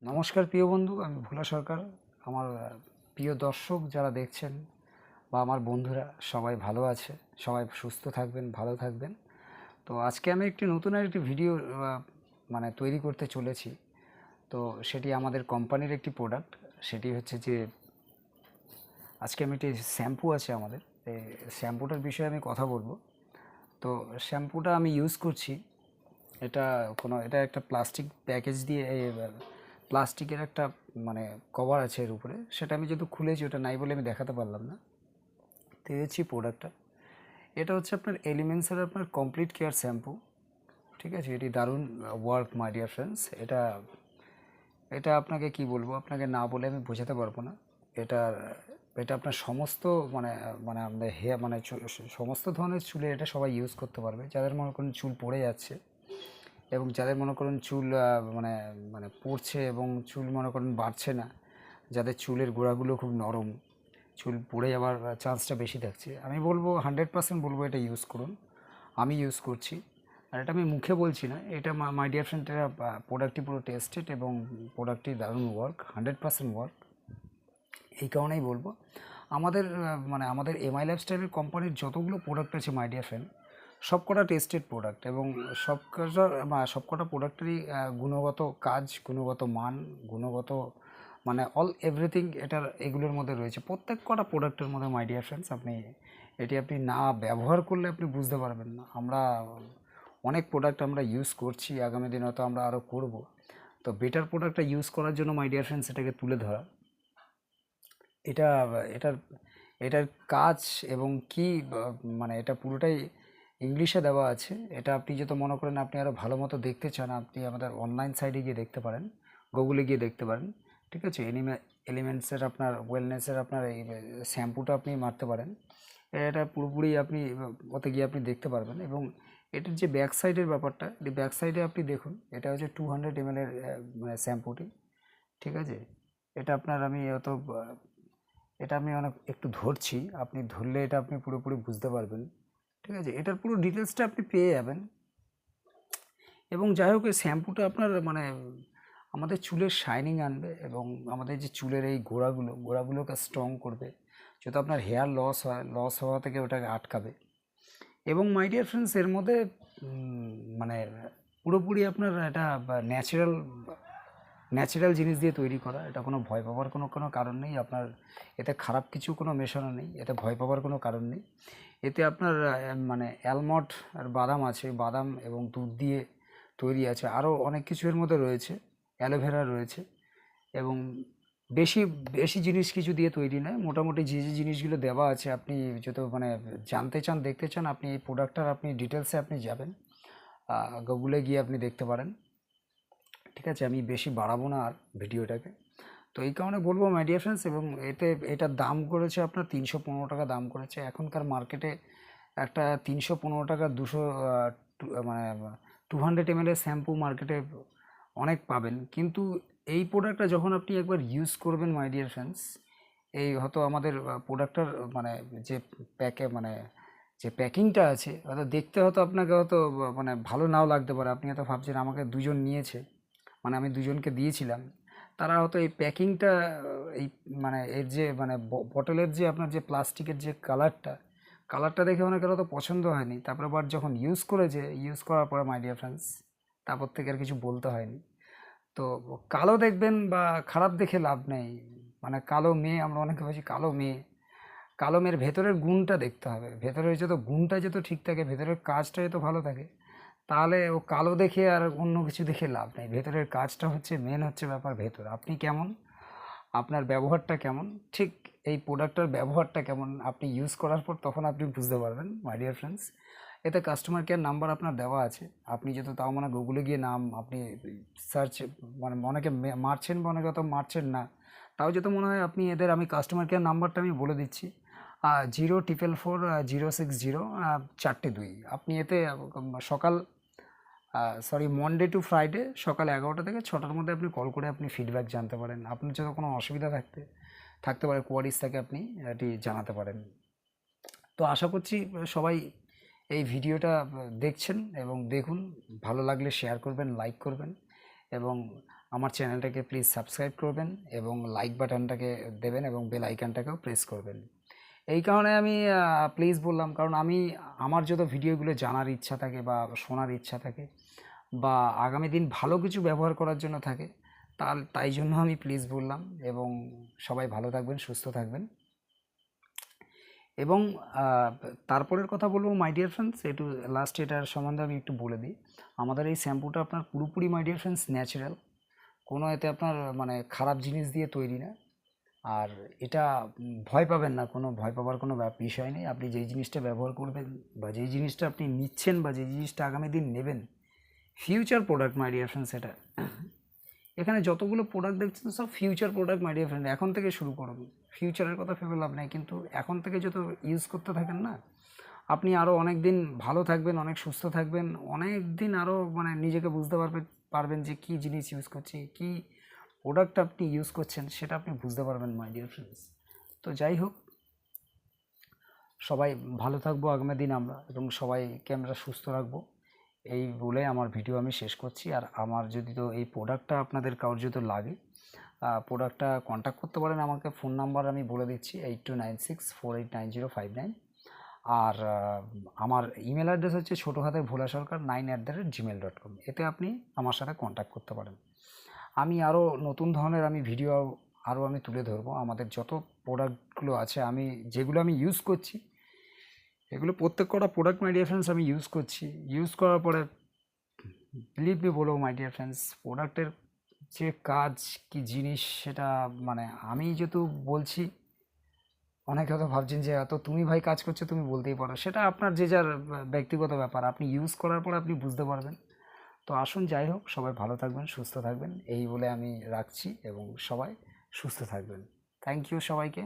নমস্কার প্রিয় বন্ধু, আমি ভোলা সরকার। আমার প্রিয় দর্শক যারা দেখছেন বা আমার বন্ধুরা সবাই ভালো আছে, সবাই সুস্থ থাকবেন, ভালো থাকবেন। তো আজকে আমি একটি নতুন একটি ভিডিও তৈরি করতে চলেছি। তো সেটি আমাদের কোম্পানির একটি প্রোডাক্ট। সেটি হচ্ছে যে আজকে আমি একটি শ্যাম্পু আছে আমাদের, এই শ্যাম্পুটার বিষয়ে আমি কথা বলবো। তো শ্যাম্পুটা আমি ইউজ করছি। এটা একটা প্লাস্টিক প্যাকেজ দিয়ে প্লাস্টিকের একটা কভার আছে এর উপরে। সেটা আমি যেহেতু খুলেছি, ওটা নাই বলে আমি দেখাতে পারলাম না। তো এই হচ্ছে প্রোডাক্টটা। এটা হচ্ছে আপনার এলিমেন্টসের আপনার কমপ্লিট কেয়ার শ্যাম্পু। ঠিক আছে, এটি দারুণ ওয়ার্ক মাই ডিয়ার ফ্রেন্ডস। এটা এটা আপনাকে কি বলবো, আপনাকে না বলে আমি বোঝাতে পারবো না। এটার এটা আপনার সমস্ত মানে মানে আমাদের হেয়ার সমস্ত ধরনের চুলে এটা সবাই ইউজ করতে পারবে। যাদের মনে করুন চুল পড়ে যাচ্ছে এবং যাদের মনে করুন চুল মানে মানে পড়ছে এবং চুল মনে করুন বাড়ছে না, যাদের চুলের গোড়াগুলো খুব নরম, চুল পড়ে যাওয়ার চান্সটা বেশি থাকছে, আমি বলবো 100% বলবো এটা ইউজ করুন। আমি ইউজ করছি। আর এটা আমি মুখে বলছি না, এটা মাই ডিয়ার ফ্রেন্ড, এটা প্রোডাক্টটি পুরো টেস্টেড এবং প্রোডাক্টটি দারুণ ওয়ার্ক, 100% ওয়ার্ক। এই কারণেই বলবো আমাদের এমআই লাইফস্টাইলের কোম্পানির যতগুলো প্রোডাক্ট আছে মাই ডিয়ার ফ্রেন্ড, সবকটা টেস্টেড প্রোডাক্ট এবং সবকটা প্রোডাক্টেরই গুণগত কাজ, গুণগত মান, গুণগত অল এভরিথিং এগুলোর মধ্যে রয়েছে। প্রত্যেক কটা প্রোডাক্টের মধ্যে মাই ডিয়ার ফ্রেন্ডস, আপনি না ব্যবহার করলে আপনি বুঝতে পারবেন না। আমরা অনেক প্রোডাক্ট আমরা ইউজ করছি, আগামী দিনে হয়তো আমরা আরও করব। তো বেটার প্রোডাক্টটা ইউজ করার জন্য মাই ডিয়ার ফ্রেন্ডস এটাকে তুলে ধরা। এটা এটার এটার কাজ এবং কি এটা পুরোটাই ইংলিশে দেওয়া আছে। এটা আপনি যদি মনে করেন আপনি আরও ভালো মতো দেখতে চান, আপনি আমাদের অনলাইন সাইটে গিয়ে দেখতে পারেন, গুগলে গিয়ে দেখতে পারেন। ঠিক আছে, এলিমেন্টসের আপনার ওয়েলনেসের আপনার এই শ্যাম্পুটা আপনি মারতে পারেন। এটা পুরোপুরি আপনি ওতে গিয়ে আপনি দেখতে পারবেন। এবং এটার যে ব্যাক সাইডের ব্যাপারটা, এই ব্যাক সাইডে আপনি দেখুন, এটা হচ্ছে 200 ml এর শ্যাম্পুটি। ঠিক আছে, এটা আপনার আমি অত এটা আমি অনেক একটু ধরছি, আপনি ধরলে এটা আপনি পুরোপুরি বুঝতে পারবেন। ঠিক আছে, এটার পুরো ডিটেলসটা আপনি পেয়ে যাবেন। এবং যাই হোক, এই শ্যাম্পুটা আপনার আমাদের চুলের শাইনিং আনবে এবং আমাদের যে চুলের এই গোড়াগুলোকে স্ট্রং করবে। যদি আপনার হেয়ার লস হওয়া থেকে ওটাকে আটকাবে। এবং মাই ডিয়ার ফ্রেন্ডস, এর মধ্যে মানে পুরোপুরি আপনার এটা ন্যাচারাল ন্যাচারাল জিনিস দিয়ে তৈরি করা। এটা কোনো ভয় পাওয়ার কোনো কোনো কারণ নেই। আপনার এতে খারাপ কিছু কোনো মেশানো নেই, এতে ভয় পাওয়ার কোনো কারণ নেই। এতে আপনার অ্যালমন্ড আর বাদাম আছে, বাদাম এবং দুধ দিয়ে তৈরি আছে। আরও অনেক কিছু এর মধ্যে রয়েছে, অ্যালোভেরা রয়েছে। এবং বেশি বেশি জিনিস কিছু দিয়ে তৈরি নয়। মোটামুটি যে যে জিনিসগুলো দেওয়া আছে, আপনি যত জানতে চান, দেখতে চান, আপনি এই প্রোডাক্টটার আপনি ডিটেলসে আপনি যাবেন, গুগলে গিয়ে আপনি দেখতে পারেন। ঠিক আছে, আমি বেশি বাড়াবো না আর ভিডিওটাকে। তো এই কারণে বলবো মাই ডিয়ার ফ্রেন্ডস। এবং এটার দাম করেছে আপনার 315 টাকা দাম করেছে এখনকার মার্কেটে। একটা 315 টাকা 200 ml এর শ্যাম্পু মার্কেটে অনেক পাবেন, কিন্তু এই প্রোডাক্টটা যখন আপনি একবার ইউজ করবেন মাই ডিয়ার ফ্রেন্ডস, এই হয়তো আমাদের প্রোডাক্টটার যে প্যাকে যে প্যাকিংটা আছে, হয়তো দেখতে হয়তো আপনাকে হয়তো ভালো নাও লাগতে পারে। আপনি হয়তো ভাবছেন আমাকে দুজন নিয়েছে, আমি দুজনকে দিয়েছিলাম, তারা হয়তো এই প্যাকিংটা, এই এর যে বটলের যে আপনার যে প্লাস্টিকের যে কালারটা দেখে অনেকের হয়তো পছন্দ হয়নি। তারপরে আবার যখন ইউজ করার পরে মাই ডিয়ার ফ্রেন্ডস, তারপর থেকে আর কিছু বলতে হয়নি। তো কালো দেখবেন বা খারাপ দেখে লাভ নেই। কালো মেয়ে, আমরা অনেকে বলছি কালো মেয়ে। কালো মেয়ের ভেতরের গুণটা দেখতে হবে। ভেতরের যত গুণটা যত ঠিক থাকে, ভেতরের কাজটা যত ভালো থাকে, তাহলে ও কালো দেখে আর অন্য কিছু দেখে লাভ নেই। ভেতরের কাজটা হচ্ছে মেন, হচ্ছে ব্যাপার ভেতর। আপনি কেমন, আপনার ব্যবহারটা কেমন, ঠিক এই প্রোডাক্টটার ব্যবহারটা কেমন আপনি ইউজ করার পর তখন আপনি বুঝতে পারবেন মাই ডিয়ার ফ্রেন্ডস। এতে কাস্টমার কেয়ার নাম্বার আপনার দেওয়া আছে। আপনি যত তাও গুগলে গিয়ে নাম আপনি সার্চ, অনেকে মারছেন বা অনেকে অত মারছেন না, তাও যত মনে হয় আপনি এদের, আমি কাস্টমার কেয়ার নাম্বারটা আমি বলে দিচ্ছি, 04440 4 2। আপনি এতে সকাল মনডে টু ফ্রাইডে সকাল 11টা থেকে 6টার মধ্যে আপনি কল করে আপনি ফিডব্যাক জানতে পারেন। আপনার যদি কোনো অসুবিধা থাকতে পারে, কোয়ারিজ থাকে, আপনি এটি জানাতে পারেন। তো আশা করছি সবাই এই ভিডিওটা দেখছেন এবং দেখুন, ভালো লাগলে শেয়ার করবেন, লাইক করবেন। এবং আমার চ্যানেলটাকে প্লিজ সাবস্ক্রাইব করবেন এবং লাইক বাটনটাকে দেবেন এবং বেল আইকনটাকেও প্রেস করবেন। এই কারণে আমি প্লিজ বললাম, কারণ আমি আমার যত ভিডিওগুলো জানার ইচ্ছা থাকে বা শোনার ইচ্ছা থাকে বা আগামী দিন ভালো কিছু ব্যবহার করার জন্য থাকে, তাই জন্য আমি প্লিজ বললাম। এবং সবাই ভালো থাকবেন, সুস্থ থাকবেন। এবং তারপরের কথা বলবো মাই ডিয়ার ফ্রেন্ডস, একটু লাস্ট এটার সম্বন্ধে আমি একটু বলে দিই। আমাদের এই শ্যাম্পুটা আপনার পুরোপুরি মাই ডিয়ার ফ্রেন্ডস ন্যাচারাল, কোনো এতে আপনার মানে খারাপ জিনিস দিয়ে তৈরি না। আর এটা ভয় পাবেন না, কোনো ভয় পাবার কোনো বিষয় নেই। আপনি যেই জিনিসটা ব্যবহার করবেন বা যেই জিনিসটা আপনি নিচ্ছেন বা যেই জিনিসটা আগামী দিন নেবেন, future product my dear friends. এটা এখানে যতগুলো প্রোডাক্ট দেখছেন সব future product my dear friend. এখন থেকে শুরু করুন, ফিউচারের কথা ভেবে লাভ নেই, কিন্তু এখন থেকে যত ইউজ করতে থাকেন না, আপনি আরও অনেক দিন ভালো থাকবেন, অনেক সুস্থ থাকবেন, অনেক দিন আরও মানে নিজেকে বুঝতে পারবেন যে কী জিনিস ইউজ করছি, কী প্রোডাক্ট আপনি ইউজ করছেন, সেটা আপনি বুঝতে পারবেন মাই ডিয়ার ফ্রেন্ডস। তো যাই হোক, সবাই ভালো থাকবো আগামী দিন আমরা, এবং সবাইকে আমরা সুস্থ রাখবো, এই বলে আমার ভিডিও আমি শেষ করছি। আর আমার যদি তো এই প্রোডাক্টটা আপনাদের কারোর যদি লাগে, প্রোডাক্টটা কন্ট্যাক্ট করতে পারেন আমাকে। ফোন নাম্বার আমি বলে দিচ্ছি 8296489059। আর আমার ইমেল অ্যাড্রেস হচ্ছে ছোটো হাতের ভোলা সরকার 9@gmail.com। এতে আপনি আমার সাথে কন্ট্যাক্ট করতে পারেন। আমি আরও নতুন ধরনের ভিডিও আমি তুলে ধরবো। আমাদের যত প্রোডাক্টগুলো আছে, যেগুলো আমি ইউজ করছি, এগুলো প্রত্যেক কটা প্রোডাক্ট মাই ডিয়ার ফ্রেন্ডস আমি ইউজ করছি। ইউজ করার পরে বিলিভ মি বলবো মাই ডিয়ার ফ্রেন্ডস, প্রোডাক্টের যে কাজ কি জিনিস, সেটা মানে আমি যেহেতু বলছি, অনেকে হয়তো ভাবছেন যে এত তুমি ভাই কাজ করছো, তুমি বলতেই পারো। সেটা আপনার যে যার ব্যক্তিগত ব্যাপার, আপনি ইউজ করার পর আপনি বুঝতে পারবেন। তো আসুন, যাই হোক, সবাই ভালো থাকবেন, সুস্থ থাকবেন, এই বলে আমি রাখছি, এবং সবাই সুস্থ থাকবেন। থ্যাংক ইউ সবাইকে।